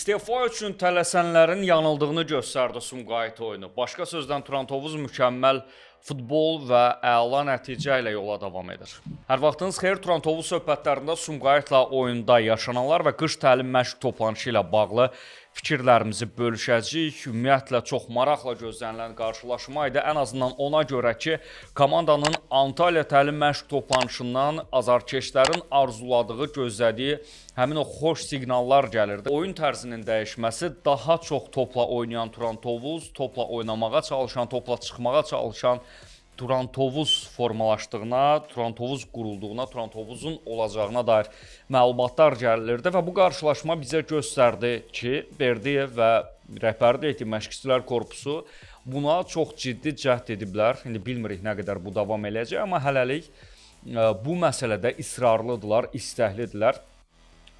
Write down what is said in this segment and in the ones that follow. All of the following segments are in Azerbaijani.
İstefa üçün tələsənlərin yanıldığını göstərdi Sumqayıt oyunu. Başqa sözdən Turan Tovuz mükəmməl futbol və əla nəticə ilə yola davam edir. Hər vaxtınız xeyir, Turan Tovuz söhbətlərində Sumqayıtla oyunda yaşananlar və qış təlim məşq toplanışı ilə bağlı fikirlərimizi bölüşəcəyik. Ümumiyyətlə çox maraqla gözlənilən qarşılaşma idi. Ən azından ona görə ki, komandanın Antalya təlim məşq toplanışından azarkeşlərin arzuladığı, gözlədiyi həmin o xoş siqnallar gəlirdi. Oyun tərzinin dəyişməsi, daha çox topla oynayan Turan Tovuz, topla oynamağa çalışan, topla çıxmağa çalışan Turan Tovuz formalaşdığına, Turan Tovuz qurulduğuna, Turan Tovuzun olacağına dair məlumatlar gəlirdi və bu qarşılaşma bizə göstərdi ki, Berdiyev və rəhbərlik etdiyi məşqçilər korpusu buna çox ciddi cəhd ediblər. İndi bilmirik nə qədər bu davam eləyəcək, amma hələlik bu məsələdə israrlıdırlar, istəklidirlər.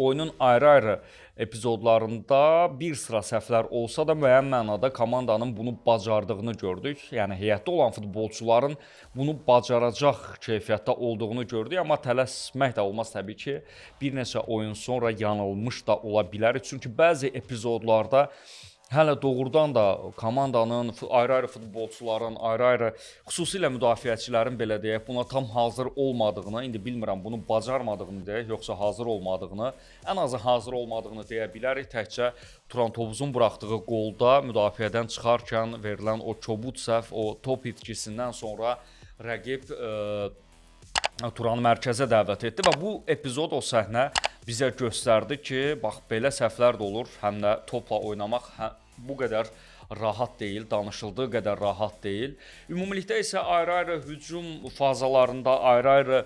Oyunun ayrı-ayrı epizodlarında bir sıra səhvlər olsa da müəyyən mənada komandanın bunu bacardığını gördük. Yəni heyətdə olan futbolçuların bunu bacaracaq keyfiyyətdə olduğunu gördük, amma tələsmək də olmaz təbii ki. Bir neçə oyun sonra yanılmış da ola bilərik. Çünki bəzi epizodlarda hələ doğrudan da komandanın, ayrı-ayrı futbolçuların, ayrı-ayrı xüsusilə müdafiəçilərin belə deyək, buna tam hazır olmadığını, indi bilmirəm bunu bacarmadığını deyək, yoxsa hazır olmadığını, ən azı hazır olmadığını deyə bilərik. Təkcə Turan Tovuzun buraxdığı qolda müdafiədən çıxarkən verilən o kobud səhv, o top itkisindən sonra rəqib Turanı mərkəzə dəvət etdi və bu epizod, o səhnə bizə göstərdi ki, bax belə səhvlər də olur, həm də topla oynamaq bu qədər rahat deyil, danışıldığı qədər rahat deyil. Ümumilikdə isə ayrı-ayrı hücum fazalarında, ayrı-ayrı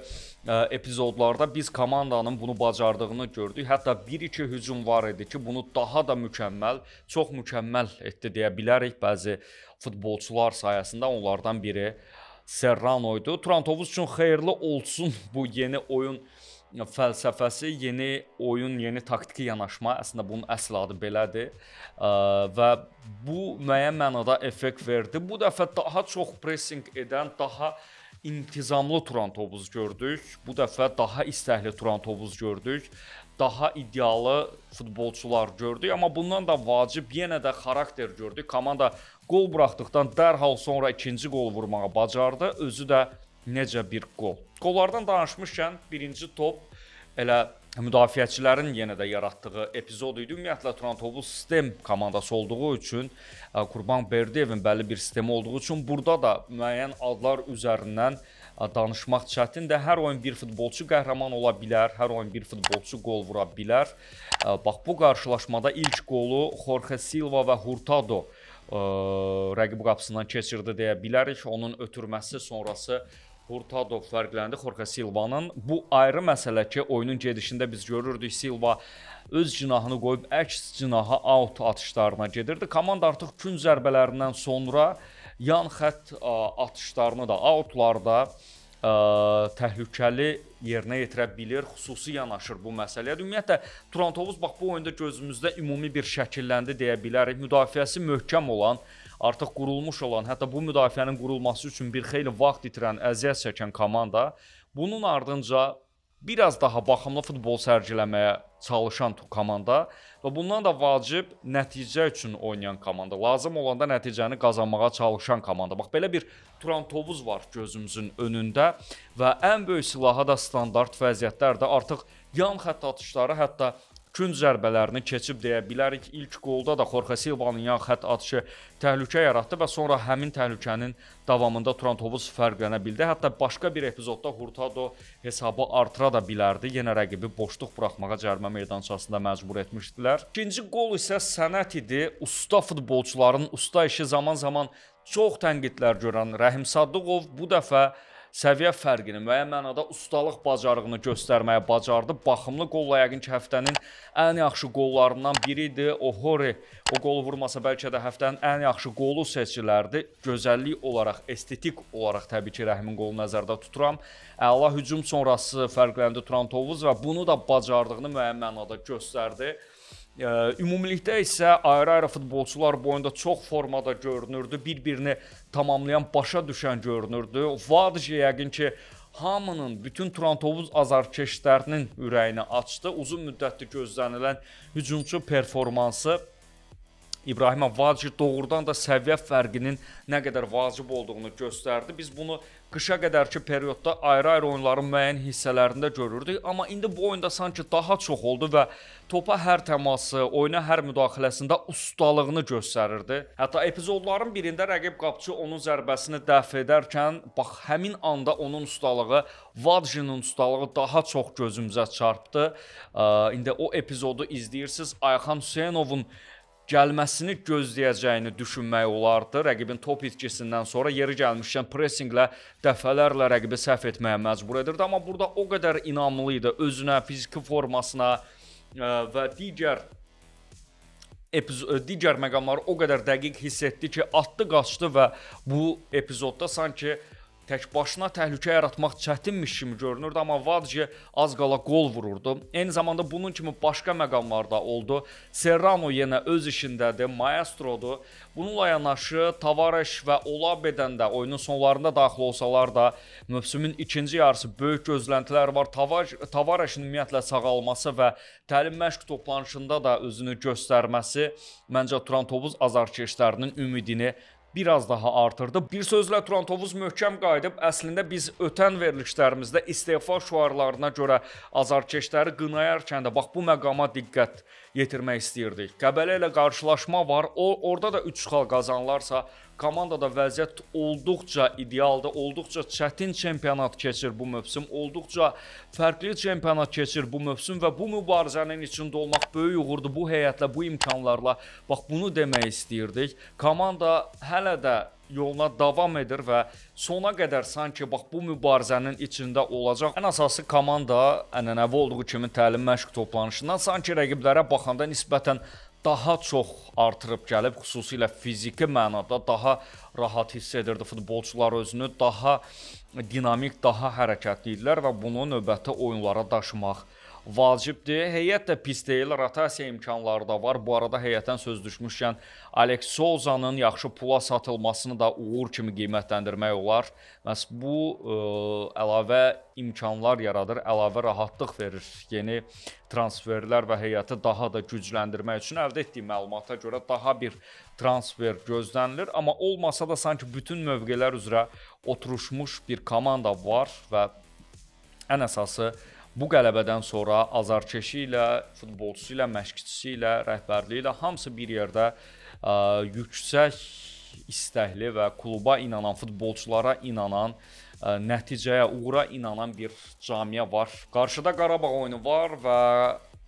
epizodlarda biz komandanın bunu bacardığını gördük. Hətta 1-2 hücum var idi ki, bunu daha da mükəmməl, çox mükəmməl etdi deyə bilərik bəzi futbolçular sayəsində. Onlardan biri Serrano'ydu. Turan Tovuz üçün xeyirli olsun bu yeni oyun fəlsəfəsi, yeni oyun, yeni taktiki yanaşma, əslində bunun əsl adı belədir və bu müəyyən mənada effekt verdi. Bu dəfə daha çox pressing edən, daha intizamlı Turan Tovuz gördük. Bu dəfə daha istəkli Turan Tovuz gördük. Daha idealı futbolçular gördük, amma bundan da vacib yenə də xarakter gördük. Komanda qol buraxdıqdan dərhal sonra ikinci qol vurmağa bacardı, özü də necə bir qol. Qollardan danışmışkən birinci top elə müdafiəçilərin yenə də yaratdığı epizod idi. Ümumiyyətlə Turan Tovuz sistem komandası olduğu üçün, Qurban Berdiyevin bəlli bir sistemi olduğu üçün burada da müəyyən adlar üzərindən danışmaq çətindir. Hər oyun bir futbolçu qəhrəman ola bilər, hər oyun bir futbolçu qol vura bilər. Bax bu qarşılaşmada ilk qolu Jorge Silva və Hurtado rəqib qapısından keçirdi deyə bilərik. Onun ötürməsi sonrası Hurtado fərqləndi Jorge Silva'nın. Bu ayrı məsələ ki, oyunun gedişində biz görürdük Silva öz cinahını qoyub əks cinaha out atışlarına gedirdi. Komanda artıq gün zərbələrindən sonra yan xətt atışlarını da outlarda təhlükəli yerinə yetirə bilir, xüsusi yanaşır bu məsələyə. Ümumiyyətlə, Turan Tovuz bax bu oyunda gözümüzdə ümumi bir şəkilləndi deyə bilərik. Müdafiəsi möhkəm olan, artıq qurulmuş olan, hətta bu müdafiənin qurulması üçün bir xeyli vaxt itirən, əziyyət çəkən komanda, bunun ardınca biraz daha baxımlı futbol sərgiləməyə çalışan komanda və bundan da vacib nəticə üçün oynayan komanda, lazım olanda nəticəni qazanmağa çalışan komanda. Bax, belə bir Turan Tovuz var gözümüzün önündə və ən böyük silahı da standart vəziyyətlərdə artıq yan xətt atışları, hətta gün zərbələrini keçib deyə bilərik. İlk qolda da Jorge Silva'nın yan xətt atışı təhlükə yaratdı və sonra həmin təhlükənin davamında Turan Tovuz fərqlənə bildi. Hətta başqa bir epizodda Hurtado hesabı artıra da bilərdi. Yenə rəqibi boşluq buraxmağa cərimə meydançasında məcbur etmişdilər. İkinci qol isə sənət idi. Usta futbolçuların usta işi, zaman-zaman çox tənqidlər görən Rəhim Sadıqov bu dəfə səviyyə fərqini, müəyyən mənada ustalıq bacarığını göstərməyə bacardı. Baxımlı qolla yəqin ki, həftənin ən yaxşı qollarından biri idi. Ohori o qolu vurmasa bəlkə də həftənin ən yaxşı qolu seçilərdi. Gözəllik olaraq, estetik olaraq təbii ki, Rəhimin qolu nəzərdə tuturam. Əla hücum sonrası fərqləndi Turan Tovuz və bunu da bacardığını müəyyən mənada göstərdi. Ümumilikdə isə ayrı-ayrı futbolçular bu oyunda çox formada görünürdü, bir-birini tamamlayan, başa düşən görünürdü. Vadije yəqin ki, hamının, bütün Turan-Tovuz azarkeşlərinin ürəyini açdı. Uzun müddətli gözlənilən hücumçu performansı İbrahimə Vacir doğrudan da səviyyə fərqinin nə qədər vacib olduğunu göstərdi. Biz bunu qışa qədərki periodda ayrı-ayrı oyunların müəyyən hissələrində görürdük. Amma indi bu oyunda sanki daha çox oldu və topa hər təması, oyuna hər müdaxiləsində ustalığını göstərirdi. Hətta epizodların birində rəqib qapıcı onun zərbəsini dəf edərkən, bax həmin anda onun ustalığı, Vacir'in ustalığı daha çox gözümüzə çarpdı. İndi o epizodu izləyirsiniz. Ayxan Hüseynovun gəlməsini gözləyəcəyini düşünmək olardı. Rəqibin top itkisindən sonra yeri gəlmişkən pressinglə dəfələrlə rəqibi səhv etməyə məcbur edirdi. Amma burada o qədər inamlı idi özünə, fiziki formasına və digər məqamları o qədər dəqiq hiss etdi ki, atdı, qaçdı və bu epizodda sanki tək başına təhlükə yaratmaq çətinmiş kimi görünürdü, amma Vacir az qala qol vururdu. Eyni zamanda bunun kimi başqa məqamlar da oldu. Serrano yenə öz işindədir, maestrodur. Bununla yanaşı Tavares və Olabedən də oyunun sonlarında daxil olsalar da mövsümün ikinci yarısı böyük gözləntilər var. Tavaresin ümumiyyətlə sağalması və təlim məşq toplanışında da özünü göstərməsi məncə Turan-Tovuz azarkeşlərinin ümidini biraz daha artırdı. Bir sözlə Turan-Tovuz möhkəm qayıdıb, əslində biz ötən verilişlərimizdə istefa şüarlarına görə azarkeşləri qınayarkən də bax bu məqama diqqət yetirmək istəyirdik. Qəbələ ilə qarşılaşma var. Orada da 3 xal qazanlarsa komandada vəziyyət olduqca idealdır, olduqca çətin çempionat keçir bu mövsüm, olduqca fərqli çempionat keçir bu mövsüm və bu mübarizənin içində olmaq böyük uğurdur. Bu heyətlə, bu imkanlarla bax bunu demək istəyirdik. Komanda hələ də yoluna davam edir və sona qədər sanki bax bu mübarizənin içində olacaq. Ən əsası komanda ənənəvi olduğu kimi təlim məşq toplanışından sanki rəqiblərə baxanda nisbətən daha çox artırıb gəlib, xüsusilə fiziki mənada daha rahat hiss edirdi futbolçular özünü, daha dinamik, daha hərəkətli idilər və bunu növbəti oyunlara daşımaq vacibdir. Heyət də pis deyil, rotasiya imkanları da var. Bu arada heyətdən söz düşmüşkən Alex Souza'nın yaxşı pula satılmasını da uğur kimi qiymətləndirmək olar. Məhz bu əlavə imkanlar yaradır, əlavə rahatlıq verir yeni transferlər və heyəti daha da gücləndirmək üçün əldə etdiyi məlumata görə daha bir transfer gözlənilir. Amma olmasa da sanki bütün mövqelər üzrə oturuşmuş bir komanda var və ən əsası bu qələbədən sonra azarkeşi ilə, futbolçusu ilə, məşqçisi ilə, rəhbərliyi ilə hamısı bir yerdə yüksək istəkli və kluba inanan, futbolçulara inanan, nəticəyə, uğura inanan bir camiə var. Qarşıda Qarabağ oyunu var və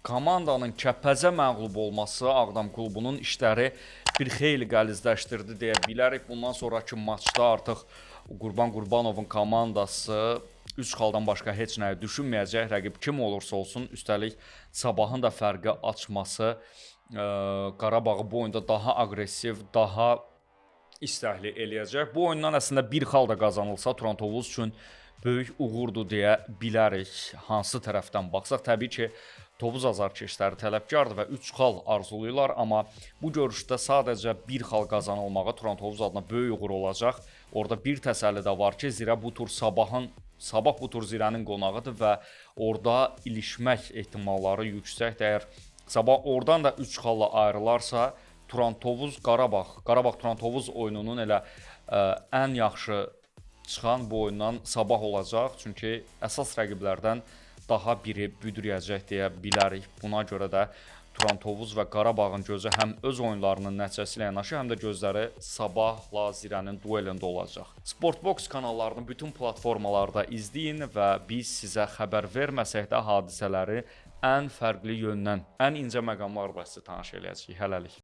komandanın Kəpəzə məğlub olması Ağdam klubunun işləri bir xeyli qəlizləşdirdi deyə bilərik. Bundan sonraki maçda artıq Qurban Qurbanovun komandası 3 xaldan başqa heç nəyi düşünməyəcək. Rəqib kim olursa olsun, üstəlik Sabahın da fərqi açması Qarabağı bu oyunda daha aqressiv, daha istəkli eləyəcək. Bu oyundan əslində bir xal da qazanılsa Turan-Tovuz üçün böyük uğurdur deyə bilərik. Hansı tərəfdən baxsaq, təbii ki, Tovuz azarkeşləri tələbkardır və 3 xal arzulayırlar, amma bu görüşdə sadəcə bir xal qazanılmağa Turan-Tovuz adına böyük uğur olacaq. Orada bir təsəlli də var ki, zirə bu tur Sabah bu tur zirənin qonağıdır və orada ilişmək ehtimalları yüksəkdir. Əgər Sabah oradan da 3 xalla ayrılarsa, Turan-Tovuz Qarabağ-Turan-Tovuz oyununun elə ən yaxşı çıxan bu oyundan Sabah olacaq. Çünki əsas rəqiblərdən daha biri büdrəyəcək deyə bilərik. Buna görə də Turan-Tovuz və Qarabağın gözü həm öz oyunlarının nəticəsi ilə yanaşı, həm də gözləri Sabahla Zirənin duelində olacaq. Sportbox kanallarını bütün platformalarda izləyin və biz sizə xəbər verməsək də hadisələri ən fərqli yöndən, ən incə məqamlarla sizə tanış eləyəcəyik. Hələlik.